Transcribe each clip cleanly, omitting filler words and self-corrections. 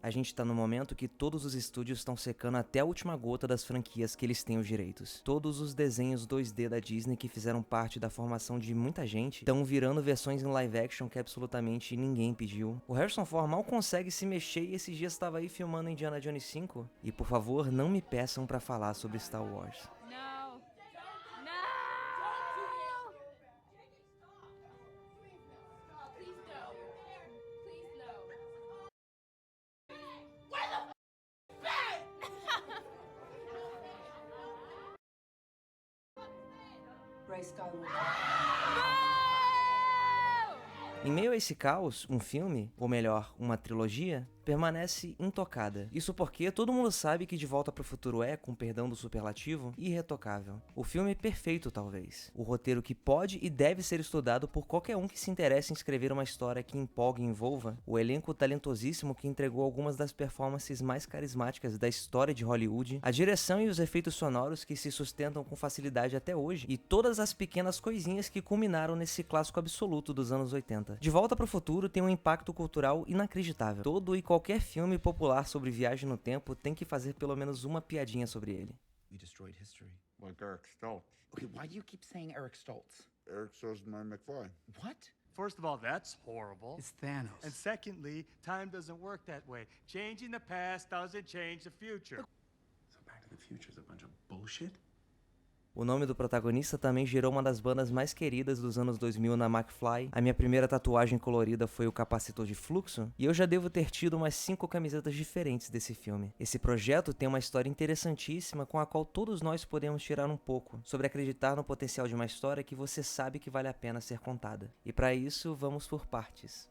A gente tá no momento que todos os estúdios estão secando até a última gota das franquias que eles têm os direitos. Todos os desenhos 2D da Disney que fizeram parte da formação de muita gente estão virando versões em live action que absolutamente ninguém pediu. O Harrison Ford mal consegue se mexer e esses dias estava aí filmando Indiana Jones 5. E por favor, não me peçam pra falar sobre Star Wars. No. No! Please no. Please no. Ray Skywalker. Em meio a esse caos, um filme, ou melhor, uma trilogia, permanece intocada. Isso porque todo mundo sabe que De Volta para o Futuro é, com perdão do superlativo, irretocável. O filme é perfeito, talvez. O roteiro que pode e deve ser estudado por qualquer um que se interesse em escrever uma história que empolgue e envolva. O elenco talentosíssimo que entregou algumas das performances mais carismáticas da história de Hollywood. A direção e os efeitos sonoros que se sustentam com facilidade até hoje. E todas as pequenas coisinhas que culminaram nesse clássico absoluto dos anos 80. De Volta para o Futuro tem um impacto cultural inacreditável. Todo e qualquer filme popular sobre viagem no tempo tem que fazer pelo menos uma piadinha sobre ele. You destroyed history. Like Eric Stoltz. Okay, why do you keep saying Eric Stoltz? Eric Stoltz and Marty McFly. What? First of all, that's horrible. It's Thanos. And secondly, time doesn't work that way. Changing the past doesn't change the future. So Back to the Future is a bunch of bullshit? O nome do protagonista também gerou uma das bandas mais queridas dos anos 2000 na McFly. A minha primeira tatuagem colorida foi o capacitor de fluxo, e eu já devo ter tido umas 5 camisetas diferentes desse filme. Esse projeto tem uma história interessantíssima com a qual todos nós podemos tirar um pouco, sobre acreditar no potencial de uma história que você sabe que vale a pena ser contada. E para isso, vamos por partes.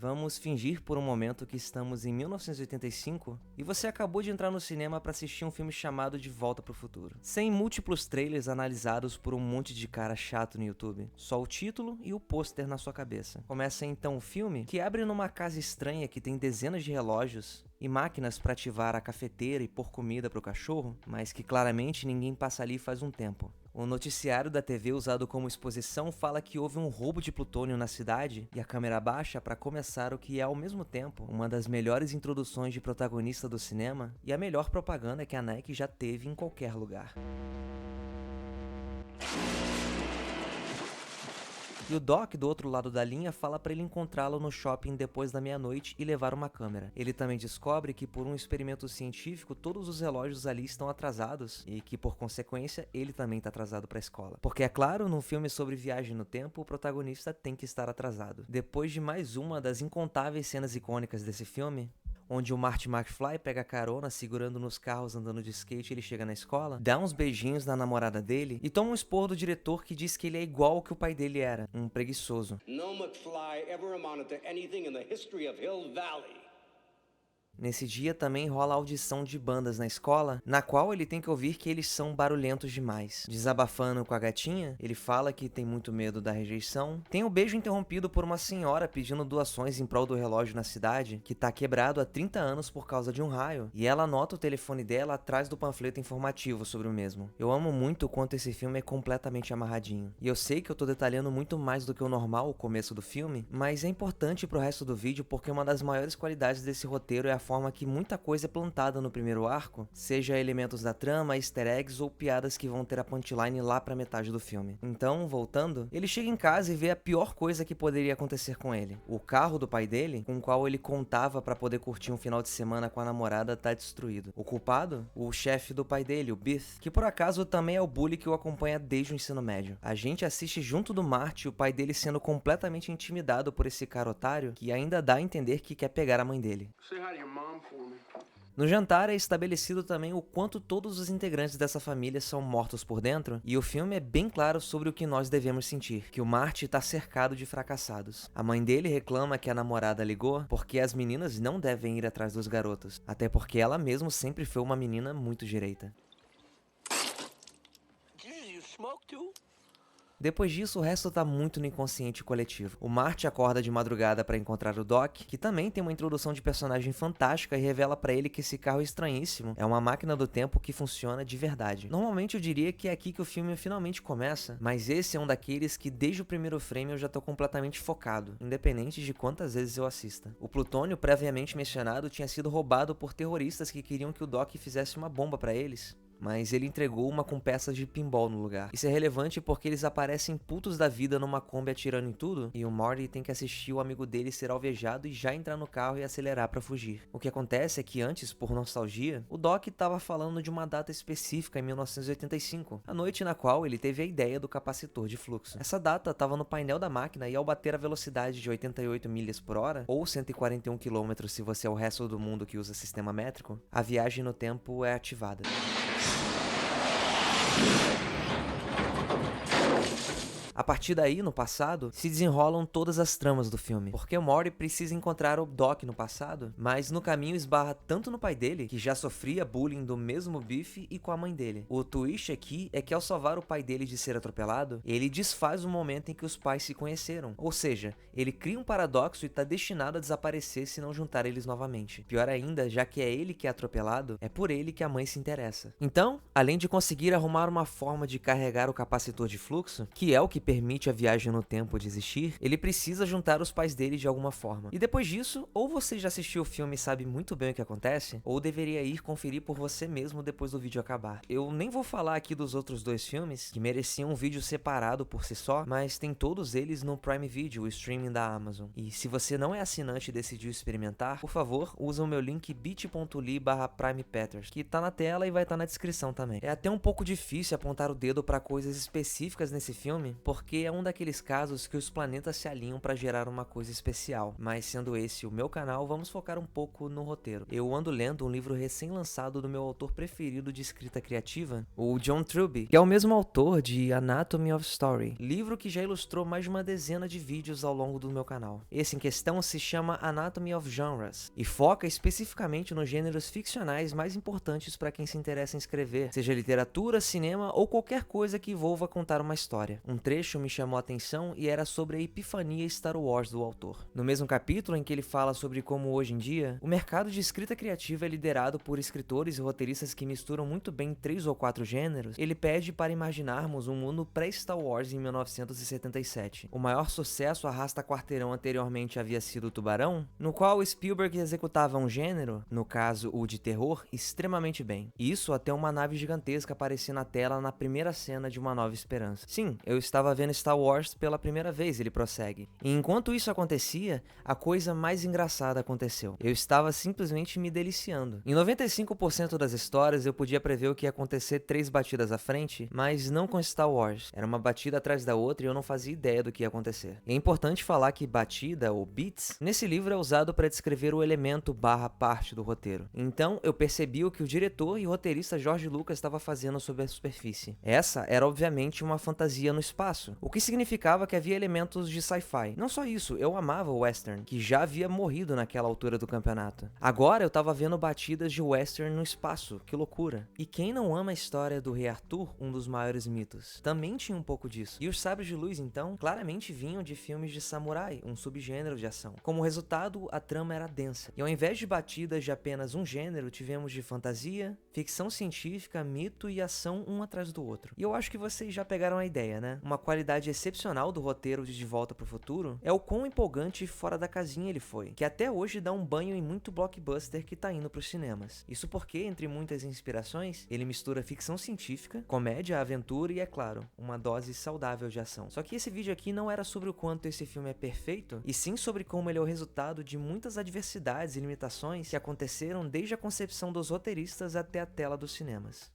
Vamos fingir por um momento que estamos em 1985 e você acabou de entrar no cinema para assistir um filme chamado De Volta para o Futuro. Sem múltiplos trailers analisados por um monte de cara chato no YouTube. Só o título e o pôster na sua cabeça. Começa então o filme, que abre numa casa estranha que tem dezenas de relógios e máquinas para ativar a cafeteira e pôr comida para o cachorro, mas que claramente ninguém passa ali faz um tempo. O noticiário da TV usado como exposição fala que houve um roubo de plutônio na cidade e a câmera baixa para começar o que é ao mesmo tempo uma das melhores introduções de protagonista do cinema e a melhor propaganda que a Nike já teve em qualquer lugar. E o Doc, do outro lado da linha, fala para ele encontrá-lo no shopping depois da meia-noite e levar uma câmera. Ele também descobre que por um experimento científico todos os relógios ali estão atrasados e que por consequência ele também está atrasado para a escola. Porque é claro, num filme sobre viagem no tempo, o protagonista tem que estar atrasado. Depois de mais uma das incontáveis cenas icônicas desse filme, onde o Marty McFly pega carona segurando nos carros andando de skate, ele chega na escola, dá uns beijinhos na namorada dele e toma um esporro do diretor que diz que ele é igual ao que o pai dele era, um preguiçoso. No McFly ever amounted to anything in the history of Hill Valley. Nesse dia também rola a audição de bandas na escola, na qual ele tem que ouvir que eles são barulhentos demais. Desabafando com a gatinha, ele fala que tem muito medo da rejeição. Tem o beijo interrompido por uma senhora pedindo doações em prol do relógio na cidade, que tá quebrado há 30 anos por causa de um raio, e ela anota o telefone dela atrás do panfleto informativo sobre o mesmo. Eu amo muito o quanto esse filme é completamente amarradinho. E eu sei que eu tô detalhando muito mais do que o normal o começo do filme, mas é importante pro resto do vídeo porque uma das maiores qualidades desse roteiro é a forma que muita coisa é plantada no primeiro arco, seja elementos da trama, easter eggs ou piadas que vão ter a punchline lá pra metade do filme. Então, voltando, ele chega em casa e vê a pior coisa que poderia acontecer com ele. O carro do pai dele, com o qual ele contava pra poder curtir um final de semana com a namorada, tá destruído. O culpado? O chefe do pai dele, o Biff, que por acaso também é o bully que o acompanha desde o ensino médio. A gente assiste junto do Marty, o pai dele sendo completamente intimidado por esse cara otário, que ainda dá a entender que quer pegar a mãe dele. Say hi to your mom for me. No jantar é estabelecido também o quanto todos os integrantes dessa família são mortos por dentro, e o filme é bem claro sobre o que nós devemos sentir, que o Marty tá cercado de fracassados. A mãe dele reclama que a namorada ligou porque as meninas não devem ir atrás dos garotos, até porque ela mesma sempre foi uma menina muito direita. Jesus, you smoke too? Depois disso, o resto tá muito no inconsciente coletivo. O Marty acorda de madrugada para encontrar o Doc, que também tem uma introdução de personagem fantástica e revela para ele que esse carro estranhíssimo é uma máquina do tempo que funciona de verdade. Normalmente eu diria que é aqui que o filme finalmente começa, mas esse é um daqueles que desde o primeiro frame eu já tô completamente focado, independente de quantas vezes eu assista. O plutônio previamente mencionado tinha sido roubado por terroristas que queriam que o Doc fizesse uma bomba para eles, mas ele entregou uma com peças de pinball no lugar. Isso é relevante porque eles aparecem putos da vida numa Kombi atirando em tudo, e o Marty tem que assistir o amigo dele ser alvejado e já entrar no carro e acelerar pra fugir. O que acontece é que antes, por nostalgia, o Doc tava falando de uma data específica em 1985, a noite na qual ele teve a ideia do capacitor de fluxo. Essa data tava no painel da máquina e ao bater a velocidade de 88 milhas por hora, ou 141 km se você é o resto do mundo que usa sistema métrico, a viagem no tempo é ativada. A partir daí, no passado, se desenrolam todas as tramas do filme, porque o Marty precisa encontrar o Doc no passado, mas no caminho esbarra tanto no pai dele, que já sofria bullying do mesmo bife, e com a mãe dele. O twist aqui é que ao salvar o pai dele de ser atropelado, ele desfaz o momento em que os pais se conheceram, ou seja, ele cria um paradoxo e tá destinado a desaparecer se não juntar eles novamente. Pior ainda, já que é ele que é atropelado, é por ele que a mãe se interessa. Então, além de conseguir arrumar uma forma de carregar o capacitor de fluxo, que é o que permite a viagem no tempo de existir, ele precisa juntar os pais dele de alguma forma. E depois disso, ou você já assistiu o filme e sabe muito bem o que acontece, ou deveria ir conferir por você mesmo depois do vídeo acabar. Eu nem vou falar aqui dos outros dois filmes, que mereciam um vídeo separado por si só, mas tem todos eles no Prime Video, o streaming da Amazon. E se você não é assinante e decidiu experimentar, por favor, usa o meu link bit.ly/primepeters, que tá na tela e vai estar na descrição também. É até um pouco difícil apontar o dedo para coisas específicas nesse filme, porque é um daqueles casos que os planetas se alinham para gerar uma coisa especial, mas sendo esse o meu canal, vamos focar um pouco no roteiro. Eu ando lendo um livro recém-lançado do meu autor preferido de escrita criativa, o John Truby, que é o mesmo autor de Anatomy of Story, livro que já ilustrou mais de uma dezena de vídeos ao longo do meu canal. Esse em questão se chama Anatomy of Genres, e foca especificamente nos gêneros ficcionais mais importantes para quem se interessa em escrever, seja literatura, cinema ou qualquer coisa que envolva contar uma história. Um trecho me chamou a atenção e era sobre a epifania Star Wars do autor. No mesmo capítulo em que ele fala sobre como hoje em dia, o mercado de escrita criativa é liderado por escritores e roteiristas que misturam muito bem 3 ou 4 gêneros, ele pede para imaginarmos um mundo pré-Star Wars em 1977. O maior sucesso arrasta quarteirão anteriormente havia sido o Tubarão, no qual Spielberg executava um gênero, no caso o de terror, extremamente bem. Isso até uma nave gigantesca aparecer na tela na primeira cena de Uma Nova Esperança. Sim, eu estava vendo Star Wars pela primeira vez, ele prossegue. E enquanto isso acontecia, a coisa mais engraçada aconteceu. Eu estava simplesmente me deliciando. Em 95% das histórias eu podia prever o que ia acontecer 3 batidas à frente, mas não com Star Wars. Era uma batida atrás da outra e eu não fazia ideia do que ia acontecer. E é importante falar que batida, ou beats, nesse livro é usado para descrever o elemento / parte do roteiro. Então eu percebi o que o diretor e roteirista George Lucas estava fazendo sobre a superfície. Essa era obviamente uma fantasia no espaço, o que significava que havia elementos de sci-fi. Não só isso, eu amava o western, que já havia morrido naquela altura do campeonato. Agora eu tava vendo batidas de western no espaço, que loucura. E quem não ama a história do Rei Arthur, um dos maiores mitos? Também tinha um pouco disso. E os sabres de luz, então, claramente vinham de filmes de samurai, um subgênero de ação. Como resultado, a trama era densa. E ao invés de batidas de apenas um gênero, tivemos de fantasia, ficção científica, mito e ação um atrás do outro. E eu acho que vocês já pegaram a ideia, né? Uma qualidade excepcional do roteiro de Volta para o Futuro é o quão empolgante e fora da casinha ele foi, que até hoje dá um banho em muito blockbuster que tá indo pros cinemas. Isso porque, entre muitas inspirações, ele mistura ficção científica, comédia, aventura e, é claro, uma dose saudável de ação. Só que esse vídeo aqui não era sobre o quanto esse filme é perfeito, e sim sobre como ele é o resultado de muitas adversidades e limitações que aconteceram desde a concepção dos roteiristas até a tela dos cinemas.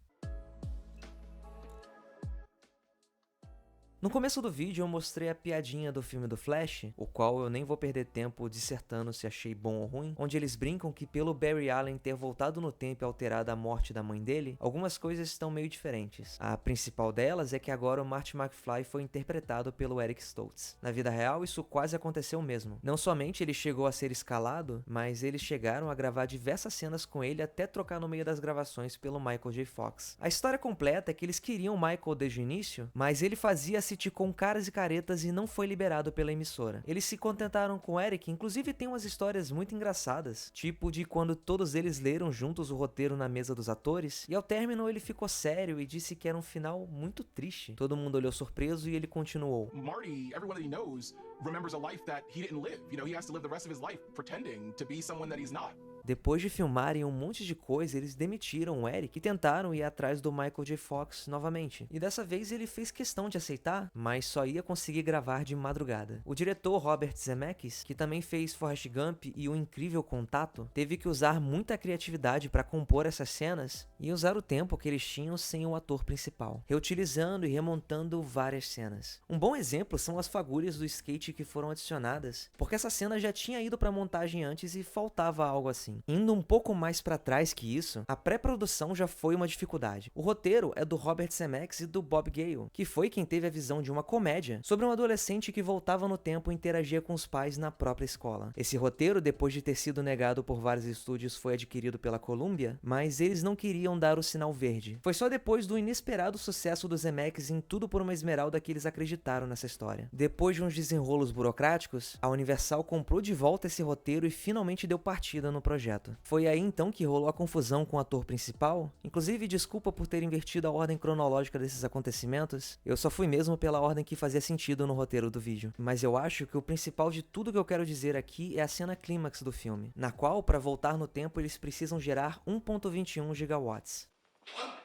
No começo do vídeo eu mostrei a piadinha do filme do Flash, o qual eu nem vou perder tempo dissertando se achei bom ou ruim, onde eles brincam que pelo Barry Allen ter voltado no tempo e alterado a morte da mãe dele, algumas coisas estão meio diferentes. A principal delas é que agora o Marty McFly foi interpretado pelo Eric Stoltz. Na vida real isso quase aconteceu mesmo. Não somente ele chegou a ser escalado, mas eles chegaram a gravar diversas cenas com ele até trocar no meio das gravações pelo Michael J. Fox. A história completa é que eles queriam o Michael desde o início, mas ele fazia Cassidy com caras e caretas e não foi liberado pela emissora. Eles se contentaram com Eric, inclusive tem umas histórias muito engraçadas, tipo de quando todos eles leram juntos o roteiro na mesa dos atores, e ao término ele ficou sério e disse que era um final muito triste. Todo mundo olhou surpreso e ele continuou: Marty, everyone that he knows, remembers a life that he didn't live. You know, he has to live the rest of his life pretending to be someone that he's not. Depois de filmarem um monte de coisa, eles demitiram o Eric e tentaram ir atrás do Michael J. Fox novamente. E dessa vez ele fez questão de aceitar, mas só ia conseguir gravar de madrugada. O diretor Robert Zemeckis, que também fez Forrest Gump e O Incrível Contato, teve que usar muita criatividade para compor essas cenas e usar o tempo que eles tinham sem o ator principal, reutilizando e remontando várias cenas. Um bom exemplo são as fagulhas do skate que foram adicionadas, porque essa cena já tinha ido para montagem antes e faltava algo assim. Indo um pouco mais para trás que isso, a pré-produção já foi uma dificuldade. O roteiro é do Robert Zemeckis e do Bob Gale, que foi quem teve a visão de uma comédia sobre um adolescente que voltava no tempo e interagia com os pais na própria escola. Esse roteiro, depois de ter sido negado por vários estúdios, foi adquirido pela Columbia, mas eles não queriam dar o sinal verde. Foi só depois do inesperado sucesso do Zemeckis em Tudo por uma Esmeralda que eles acreditaram nessa história. Depois de uns desenrolos burocráticos, a Universal comprou de volta esse roteiro e finalmente deu partida no projeto. Foi aí então que rolou a confusão com o ator principal. Inclusive, desculpa por ter invertido a ordem cronológica desses acontecimentos, eu só fui mesmo pela ordem que fazia sentido no roteiro do vídeo. Mas eu acho que o principal de tudo que eu quero dizer aqui é a cena clímax do filme, na qual, para voltar no tempo, eles precisam gerar 1.21 gigawatts.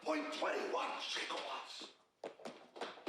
1.21 gigawatts.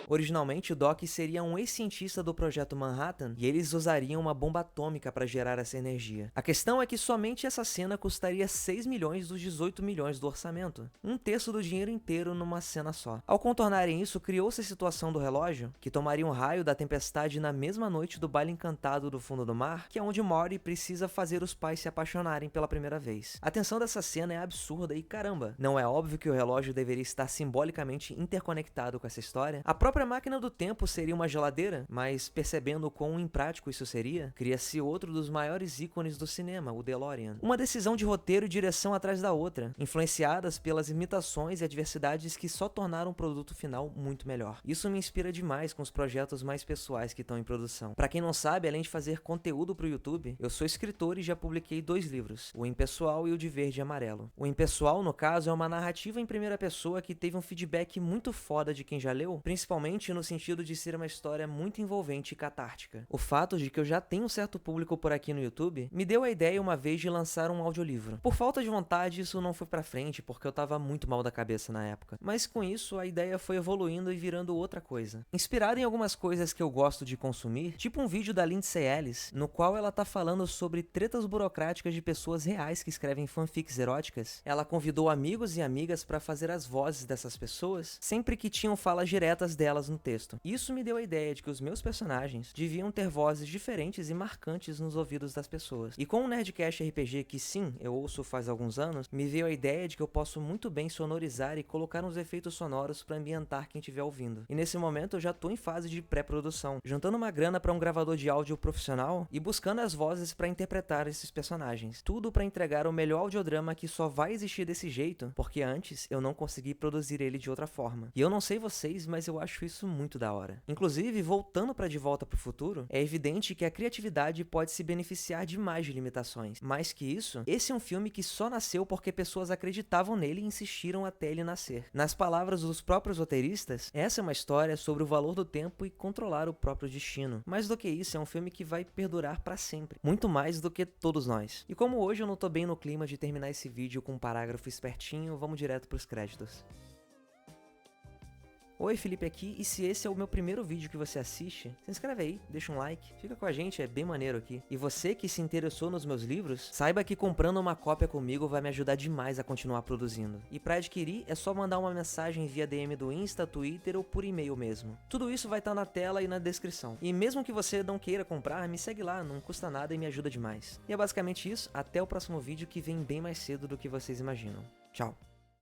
Originalmente, o Doc seria um ex-cientista do Projeto Manhattan e eles usariam uma bomba atômica para gerar essa energia. A questão é que somente essa cena custaria 6 milhões dos 18 milhões do orçamento, um terço do dinheiro inteiro numa cena só. Ao contornarem isso, criou-se a situação do relógio, que tomaria um raio da tempestade na mesma noite do baile encantado do fundo do mar, que é onde Morty precisa fazer os pais se apaixonarem pela primeira vez. A tensão dessa cena é absurda e caramba, não é óbvio que o relógio deveria estar simbolicamente interconectado com essa história? A própria máquina do tempo seria uma geladeira, mas percebendo o quão imprático isso seria, cria-se outro dos maiores ícones do cinema, o DeLorean. Uma decisão de roteiro e direção atrás da outra, influenciadas pelas imitações e adversidades que só tornaram o produto final muito melhor. Isso me inspira demais com os projetos mais pessoais que estão em produção. Pra quem não sabe, além de fazer conteúdo pro YouTube, eu sou escritor e já publiquei 2 livros, o Impessoal e o de Verde e Amarelo. O Impessoal, no caso, é uma narrativa em primeira pessoa que teve um feedback muito foda de quem já leu, principalmente no sentido de ser uma história muito envolvente e catártica. O fato de que eu já tenho um certo público por aqui no YouTube me deu a ideia uma vez de lançar um audiolivro. Por falta de vontade, isso não foi pra frente porque eu tava muito mal da cabeça na época. Mas com isso, a ideia foi evoluindo e virando outra coisa. Inspirada em algumas coisas que eu gosto de consumir, tipo um vídeo da Lindsay Ellis, no qual ela tá falando sobre tretas burocráticas de pessoas reais que escrevem fanfics eróticas. Ela convidou amigos e amigas pra fazer as vozes dessas pessoas, sempre que tinham falas diretas delas no texto. Isso me deu a ideia de que os meus personagens deviam ter vozes diferentes e marcantes nos ouvidos das pessoas. E com o Nerdcast RPG, que sim, eu ouço faz alguns anos, me veio a ideia de que eu posso muito bem sonorizar e colocar uns efeitos sonoros para ambientar quem estiver ouvindo. E nesse momento eu já tô em fase de pré-produção, juntando uma grana para um gravador de áudio profissional e buscando as vozes para interpretar esses personagens. Tudo para entregar o melhor audiodrama que só vai existir desse jeito, porque antes eu não consegui produzir ele de outra forma. E eu não sei vocês, mas eu acho isso muito da hora. Inclusive, voltando para De Volta pro Futuro, é evidente que a criatividade pode se beneficiar demais de limitações. Mais que isso, esse é um filme que só nasceu porque pessoas acreditavam nele e insistiram até ele nascer. Nas palavras dos próprios roteiristas, essa é uma história sobre o valor do tempo e controlar o próprio destino. Mais do que isso, é um filme que vai perdurar para sempre. Muito mais do que todos nós. E como hoje eu não tô bem no clima de terminar esse vídeo com um parágrafo espertinho, vamos direto pros créditos. Oi, Felipe aqui, e se esse é o meu primeiro vídeo que você assiste, se inscreve aí, deixa um like, fica com a gente, é bem maneiro aqui. E você que se interessou nos meus livros, saiba que comprando uma cópia comigo vai me ajudar demais a continuar produzindo. E para adquirir, é só mandar uma mensagem via DM do Insta, Twitter ou por e-mail mesmo. Tudo isso vai estar na tela e na descrição. E mesmo que você não queira comprar, me segue lá, não custa nada e me ajuda demais. E é basicamente isso, até o próximo vídeo que vem bem mais cedo do que vocês imaginam. Tchau!